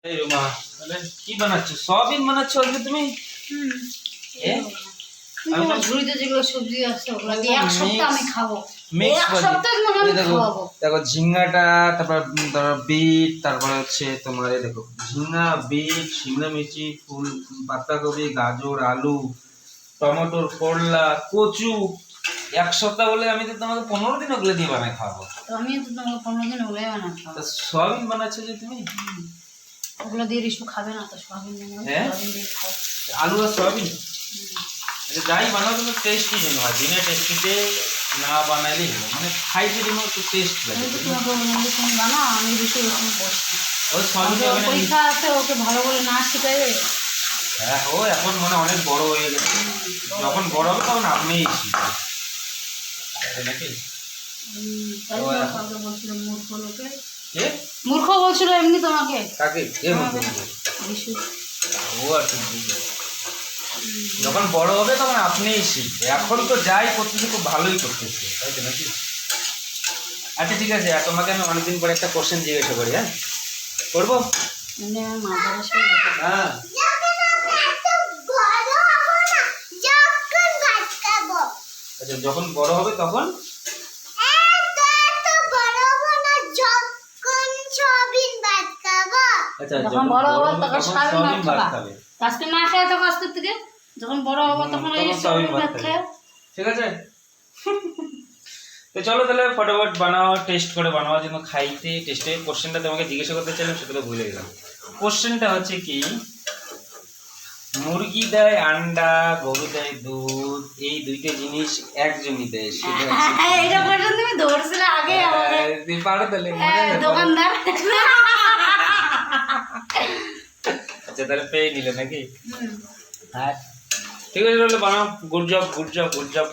এই রুমা তাহলে কি বানাচ্ছো? সয়াবিন বানাচ্ছো আজকে তুমি? আমি তো ঝুড়িতে যেগুলো সবজি আছে ওগুলো দিয়ে এক সপ্তাহ আমি খাবো। মিক্স এক সপ্তাহ আমি খাওয়াবো। দেখো ঝিঙ্গাটা, তারপর বিট, তারপরে হচ্ছে তোমার এই দেখো ঝিঙ্গা, বিট, শিমলা মির্চি, ফুল পাতাকপি, গাজর, আলু, টমেটোর, করলা, কচু। এক সপ্তাহ বলে আমি তো তোমাকে 15 দিন ওগুলো দিয়ে বানাই খাওয়াবো। তো আমি তো তোমাকে 15 দিন ওগুলোই বানাই খাওয়াবো। সয়াবিন বানাচ্ছো যে তুমি? ওগুলো দিয়ে রিশু খাবে না তো, সয়াবিন দিয়ে খাও। আলু আর সয়াবিন যাই বানাও কিন্তু টেস্টি যেন হয়। দিনে টেস্টিতে না বানাইলেই হলো, মানে খাইতে যেন একটু টেস্ট লাগে। তুমি বানাও, আমি রিশু এরকম বসছি। ওই সয়াবিন পরীক্ষা আছে, ওকে ভালো করে না শিখাইবে। হ্যাঁ, ও এখন মানে অনেক বড় হয়ে গেছে, যখন বড় হবে তখন আপনিই শিখবে নাকি? মূর্খ বলছিল এমনি তোমাকে। কাকে? রিশু। ও আর কি, যখন বড় হবে তখন আপনিই শিখবে। এখন তো যাই করতেছে খুব ভালোই করতেছে, তাই তো নাকি? আচ্ছা ঠিক আছে, আর তোমাকে আমি অনেকদিন পরে একটা কোশ্চেন জিজ্ঞাসা করি। হ্যাঁ, করবো? হ্যাঁ, আচ্ছা যখন বড় হবে তখন আচ্ছা যখন বড় হবে তখন সয়াবিন ভাত খাবে। আজকে না খেয়ে থাকো, আজকে থেকে যখন বড় হবে তখন এই সয়াবিন ভাত খাও। ঠিক আছে? তো চলো তাহলে ফটাফট বানাও, টেস্ট করে বানাও যেন খাইতে টেস্টে। কোশ্চেনটা তোমাকে জিজ্ঞাসা করতে চাইলাম, সেটা তো ভুলে গেলাম। কোশ্চেনটা হচ্ছে কি, মুরগি দেয় আন্ডা, গরু দেয় দুধ, এই দুইটা জিনিস একজনই দেয়, সেটা এটা পর্যন্ত তুমি ধরছিলে আগে আমাকে। তুমি পারো তাহলে? দোকানদার। আচ্ছা তাহলে পেয়ে নিলে নাকি? হ্যাঁ ঠিক আছে, তাহলে বানাও। Good job, good job, good job.